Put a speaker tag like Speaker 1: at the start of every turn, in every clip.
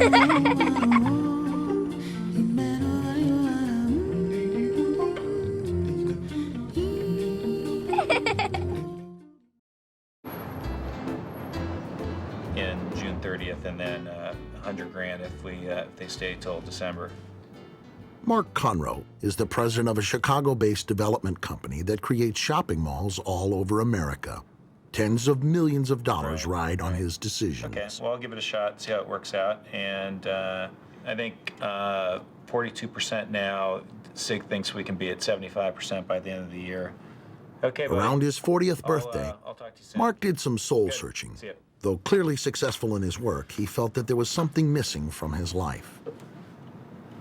Speaker 1: In June 30th, and then $100,000 if they stay till December.
Speaker 2: Mark Conroe is the president of a Chicago-based development company that creates shopping malls all over America. Tens of millions of dollars ride on his decisions.
Speaker 1: Okay, well, I'll give it a shot, see how it works out. And I think 42% now. SIG thinks we can be at 75% by the end of the year. Okay, buddy.
Speaker 2: Around his 40th birthday,
Speaker 1: I'll talk to you soon.
Speaker 2: Mark did some soul-searching. Though clearly successful in his work, he felt that there was something missing from his life.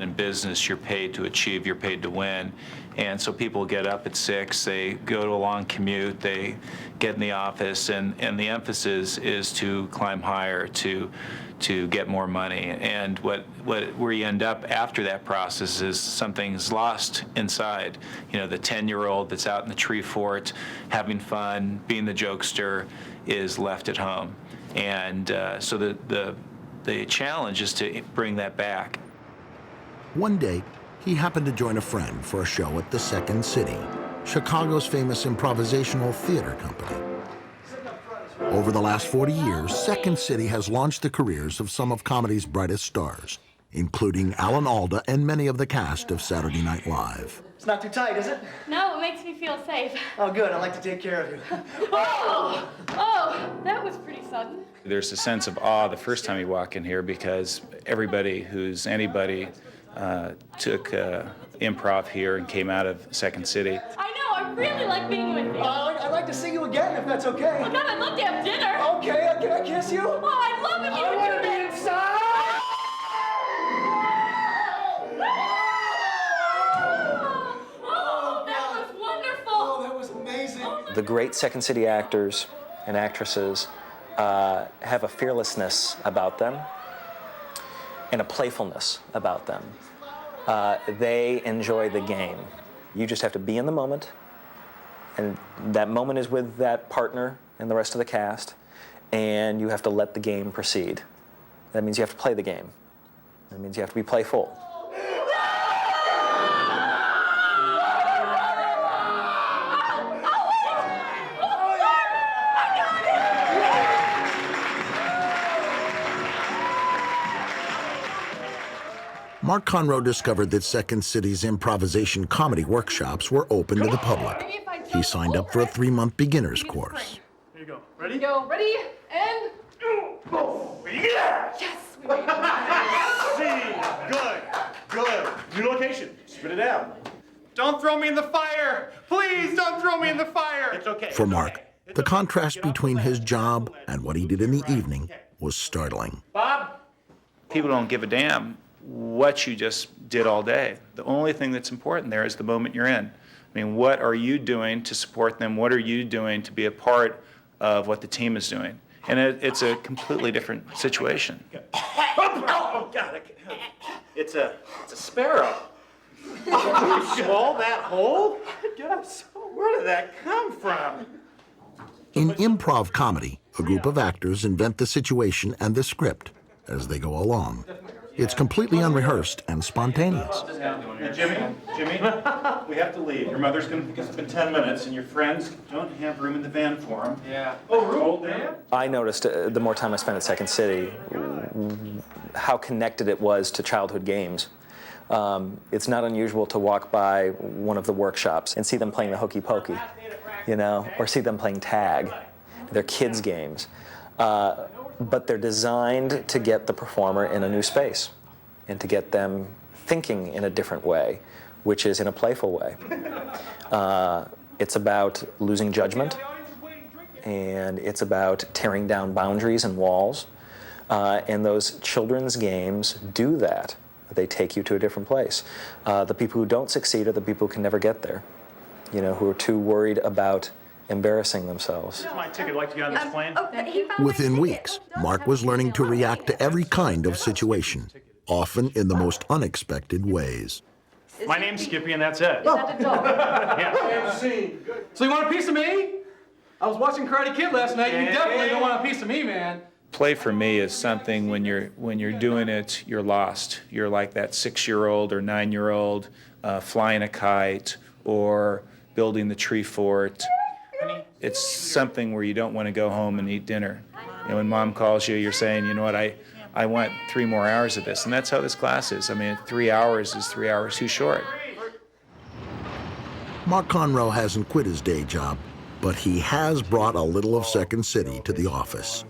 Speaker 1: In business, you're paid to achieve, you're paid to win. And so people get up at 6, they go to a long commute, they get in the office, and the emphasis is to climb higher, to get more money. And where you end up after that process is something's lost inside. You know, the 10-year-old that's out in the tree fort having fun, being the jokester, is left at home. And so the challenge is to bring that back.
Speaker 2: One day, he happened to join a friend for a show at the Second City, Chicago's famous improvisational theater company. Over the last 40 years, Second City has launched the careers of some of comedy's brightest stars, including Alan Alda and many of the cast of Saturday Night Live.
Speaker 3: It's not too tight, is it?
Speaker 4: No, it makes me feel safe.
Speaker 3: Oh, good. I like to take care of you.
Speaker 4: Oh, that was pretty sudden.
Speaker 1: There's a sense of awe the first time you walk in here because everybody who's anybody took improv here and came out of Second City.
Speaker 4: I know, I really like being with you.
Speaker 3: I'd like to see you again, if that's okay.
Speaker 4: Oh, God, I'd love to have dinner.
Speaker 3: Okay, can I kiss you?
Speaker 4: Oh, I'd love if you would do that.
Speaker 3: Inside!
Speaker 4: Oh, that was wonderful.
Speaker 3: Oh, that was amazing.
Speaker 5: The great Second City actors and actresses have a fearlessness about them and a playfulness about them. They enjoy the game. You just have to be in the moment, and that moment is with that partner and the rest of the cast, and you have to let the game proceed. That means you have to play the game. That means you have to be playful.
Speaker 2: Mark Conroe discovered that Second City's improvisation comedy workshops were open to the public. He signed up for a 3-month beginner's course.
Speaker 3: Here you go. Ready?
Speaker 4: Go, ready, and...
Speaker 3: Oh, yeah!
Speaker 4: Yes, we made it.
Speaker 3: See, good. New location. Spit it out. Don't throw me in the fire. Please don't throw me in the fire. It's okay.
Speaker 2: For Mark, the contrast between his job and what he did in the evening was startling.
Speaker 3: Bob?
Speaker 1: People don't give a damn what you just did all day. The only thing that's important there is the moment you're in. I mean, what are you doing to support them? What are you doing to be a part of what the team is doing? And it's a completely different situation.
Speaker 3: Oh, God. It's a sparrow. You swallowed that whole? Yes. Where did that come from?
Speaker 2: In improv comedy, a group of actors invent the situation and the script as they go along. It's completely unrehearsed and spontaneous.
Speaker 6: Jimmy, we have to leave. Your mother's going to pick us up in 10 minutes, and your friends don't have room in the van for them.
Speaker 3: Yeah.
Speaker 6: Oh, room? Van?
Speaker 5: I noticed the more time I spent at Second City, how connected it was to childhood games. It's not unusual to walk by one of the workshops and see them playing the hokey pokey, you know, or see them playing tag. They're kids' games. But they're designed to get the performer in a new space and to get them thinking in a different way, which is in a playful way. It's about losing judgment, and it's about tearing down boundaries and walls. And those children's games do that. They take you to a different place. The people who don't succeed are the people who can never get there, you know, who are too worried about embarrassing themselves.
Speaker 6: My ticket. I'd like to get on this plane.
Speaker 2: Within weeks, Mark was learning to react to every kind of situation, often in the most unexpected ways.
Speaker 6: My name's Skippy, and that's it.
Speaker 3: Yeah. So you want a piece of me? I was watching Karate Kid last night. You definitely don't want a piece of me, man.
Speaker 1: Play for me is something when you're doing it, you're lost. You're like that 6-year-old or 9-year-old flying a kite or building the tree fort. It's something where you don't want to go home and eat dinner. When mom calls you, you're saying, you know what, I want 3 more hours of this. And that's how this class is. I mean, 3 hours is 3 hours too short.
Speaker 2: Mark Conroe hasn't quit his day job, but he has brought a little of Second City to the office.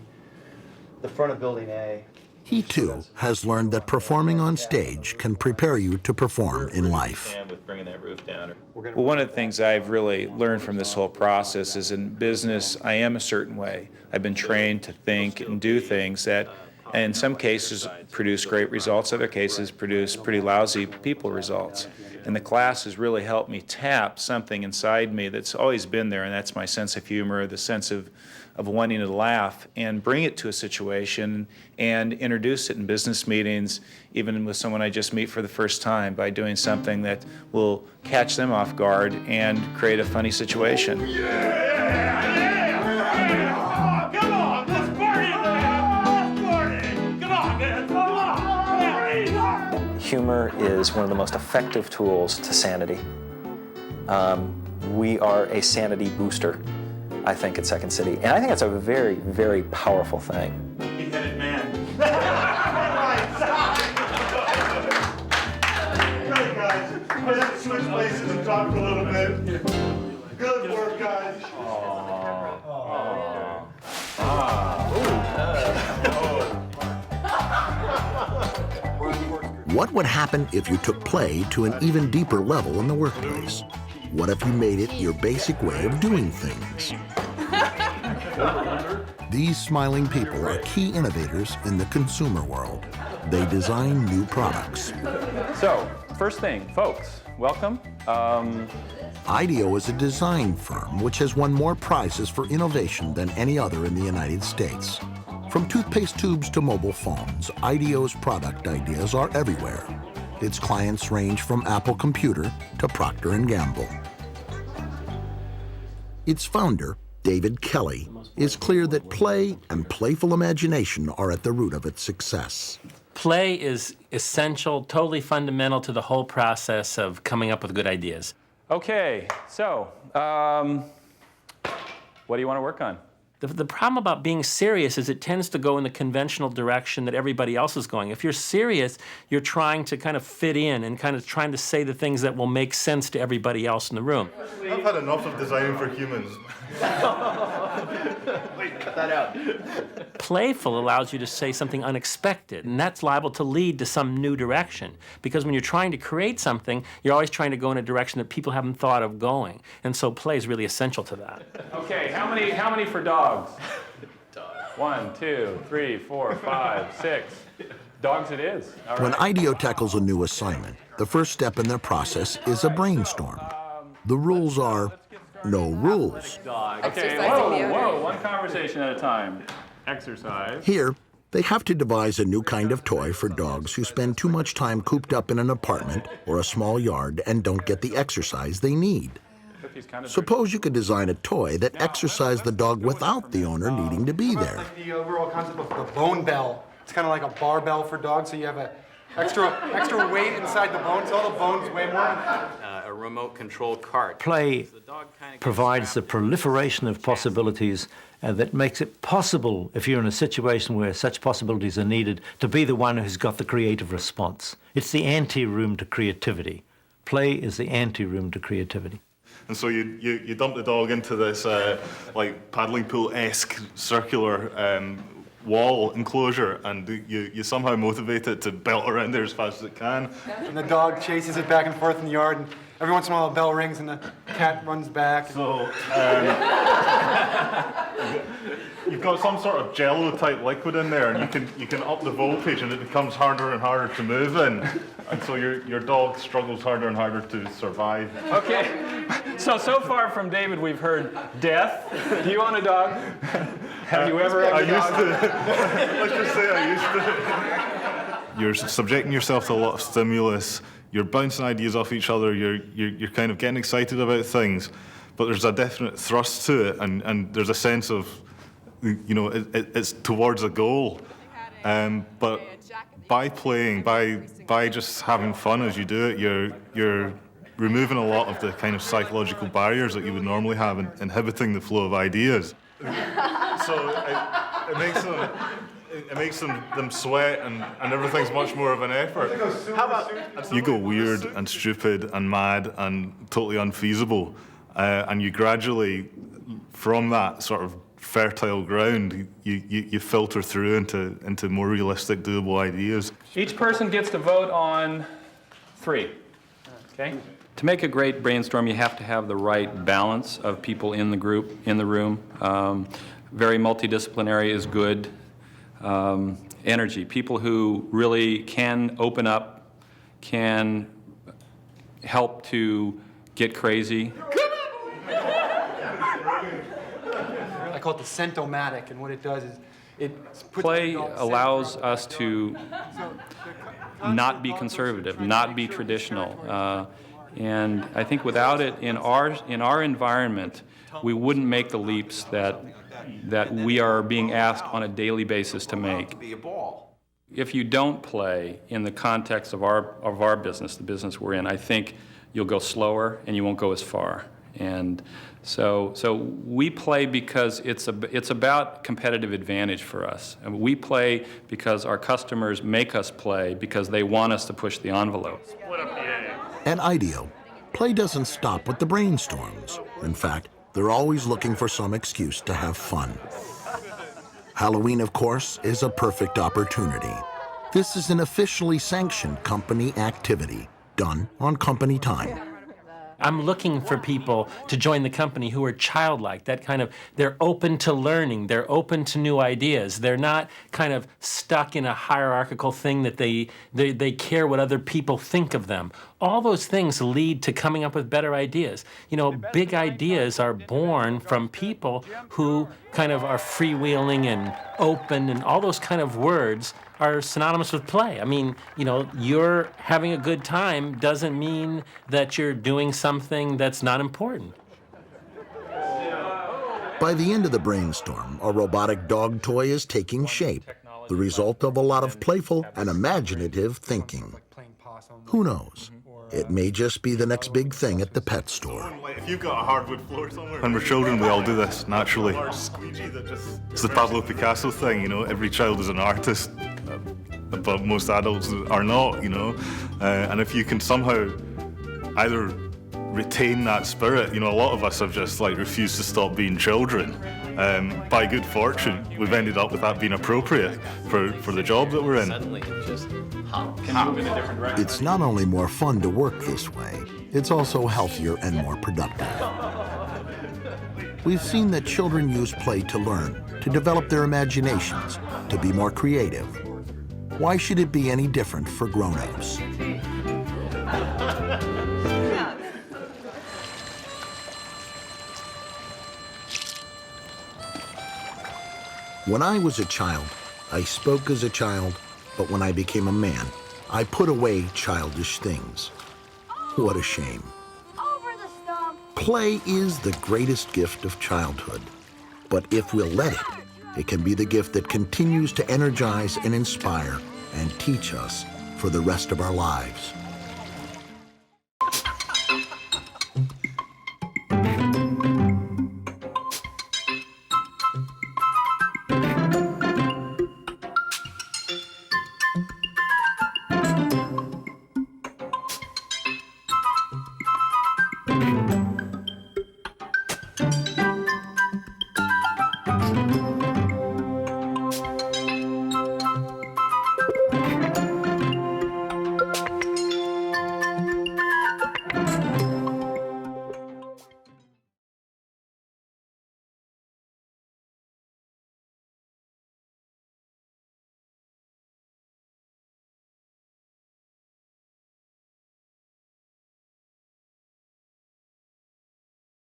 Speaker 3: The front of Building A.
Speaker 2: He, too, has learned that performing on stage can prepare you to perform in life.
Speaker 1: With bringing that roof down. Well, one of the things I've really learned from this whole process is in business, I am a certain way. I've been trained to think and do things that, in some cases, produce great results, other cases produce pretty lousy people results. And the class has really helped me tap something inside me that's always been there, and that's my sense of humor, the sense of wanting to laugh, and bring it to a situation and introduce it in business meetings, even with someone I just meet for the first time, by doing something that will catch them off guard and create a funny situation.
Speaker 6: Come on, let's party, man! Let's party! Come on, man! Come on!
Speaker 5: Humor is one of the most effective tools to sanity. We are a sanity booster, I think, at Second City. And I think that's a very, very powerful thing.
Speaker 6: Big-headed man. Great, guys. We're going to switch places and talk for a little bit. Good work, guys.
Speaker 2: What would happen if you took play to an even deeper level in the workplace? What if you made it your basic way of doing things? These smiling people are key innovators in the consumer world. They design new products.
Speaker 7: So, first thing, folks, welcome.
Speaker 2: IDEO is a design firm which has won more prizes for innovation than any other in the United States. From toothpaste tubes to mobile phones, IDEO's product ideas are everywhere. Its clients range from Apple Computer to Procter & Gamble. Its founder, David Kelly, is clear that play and playful imagination are at the root of its success.
Speaker 8: Play is essential, totally fundamental to the whole process of coming up with good ideas.
Speaker 7: Okay, so, what do you want to work on?
Speaker 8: The problem about being serious is it tends to go in the conventional direction that everybody else is going. If you're serious, you're trying to kind of fit in and kind of trying to say the things that will make sense to everybody else in the room.
Speaker 6: I've had enough of designing for humans.
Speaker 3: Wait, cut that out.
Speaker 8: Playful allows you to say something unexpected, and that's liable to lead to some new direction. Because when you're trying to create something, you're always trying to go in a direction that people haven't thought of going. And so play is really essential to that.
Speaker 7: Okay, how many for dogs? 1, 2, 3, 4, 5, 6. Dogs it is. All
Speaker 2: When
Speaker 7: right.
Speaker 2: IDEO tackles a new assignment, the first step in their process is a brainstorm. The rules are no rules.
Speaker 7: Okay, whoa, one conversation at a time. Exercise.
Speaker 2: Here, they have to devise a new kind of toy for dogs who spend too much time cooped up in an apartment or a small yard and don't get the exercise they need. Suppose you could design a toy that exercised the dog without the owner needing to be there.
Speaker 9: Like the overall concept of the bone bell. It's kind of like a barbell for dogs, so you have an extra weight inside the bone, so all the bones weigh more.
Speaker 10: A remote control cart.
Speaker 11: Play provides the proliferation of possibilities that makes it possible, if you're in a situation where such possibilities are needed, to be the one who's got the creative response. It's the ante-room to creativity. Play is the ante-room to creativity.
Speaker 6: And so you dump the dog into this like paddling pool-esque circular wall enclosure, and you somehow motivate it to belt around there as fast as it can.
Speaker 9: And the dog chases it back and forth in the yard, and every once in a while a bell rings and the cat runs back.
Speaker 6: So you've got some sort of jello type liquid in there, and you can up the voltage, and it becomes harder and harder to move in, and so your dog struggles harder and harder to survive.
Speaker 7: Okay, so far from David we've heard death. Do you own a dog? Have you ever owned a dog?
Speaker 6: Let's just say I used to. You're subjecting yourself to a lot of stimulus. You're bouncing ideas off each other. You're kind of getting excited about things, but there's a definite thrust to it, and there's a sense of you know, it's towards a goal. But by playing, by just having fun as you do it, you're removing a lot of the kind of psychological barriers that you would normally have, and inhibiting the flow of ideas. So it makes them sweat, and everything's much more of an effort.
Speaker 3: How about
Speaker 6: You go weird and stupid and mad and totally unfeasible, and you gradually, from that sort of fertile ground, you filter through into more realistic, doable ideas.
Speaker 7: Each person gets to vote on 3. Okay?
Speaker 10: To make a great brainstorm, you have to have the right balance of people in the group, in the room. Very multidisciplinary is good. Energy, people who really can open up, can help to get crazy.
Speaker 9: I call it the sentomatic, and what it does is it puts
Speaker 10: Play
Speaker 9: the adult
Speaker 10: allows
Speaker 9: center.
Speaker 10: us to not be conservative, not be traditional. And I think without it, in our environment, we wouldn't make the leaps that we are being asked on a daily basis to make. If you don't play in the context of our business, the business we're in, I think you'll go slower and you won't go as far. And so we play because it's about competitive advantage for us. And we play because our customers make us play because they want us to push the envelope.
Speaker 2: At IDEO, play doesn't stop with the brainstorms. In fact, they're always looking for some excuse to have fun. Halloween, of course, is a perfect opportunity. This is an officially sanctioned company activity, done on company time.
Speaker 8: I'm looking for people to join the company who are childlike, that kind of, they're open to learning, they're open to new ideas, they're not kind of stuck in a hierarchical thing that they care what other people think of them. All those things lead to coming up with better ideas. You know, big ideas are born from people who kind of are freewheeling and open, and all those kind of words are synonymous with play. I mean, you know, you're having a good time doesn't mean that you're doing something that's not important.
Speaker 2: By the end of the brainstorm, a robotic dog toy is taking shape, the result of a lot of playful and imaginative thinking. Who knows? It may just be the next big thing at the pet store.
Speaker 6: If you've got a hardwood floor somewhere. When we're children, we all do this naturally. It's the Pablo Picasso thing, you know. Every child is an artist, but most adults are not, you know. And if you can somehow either retain that spirit, you know, a lot of us have just like refused to stop being children. By good fortune, we've ended up with that being appropriate for the job that we're in.
Speaker 10: Suddenly it just
Speaker 2: It's not only more fun to work this way, it's also healthier and more productive. We've seen that children use play to learn, to develop their imaginations, to be more creative. Why should it be any different for grown-ups? When I was a child, I spoke as a child, but when I became a man, I put away childish things. What a shame. Play is the greatest gift of childhood, but if we'll let it, it can be the gift that continues to energize and inspire and teach us for the rest of our lives.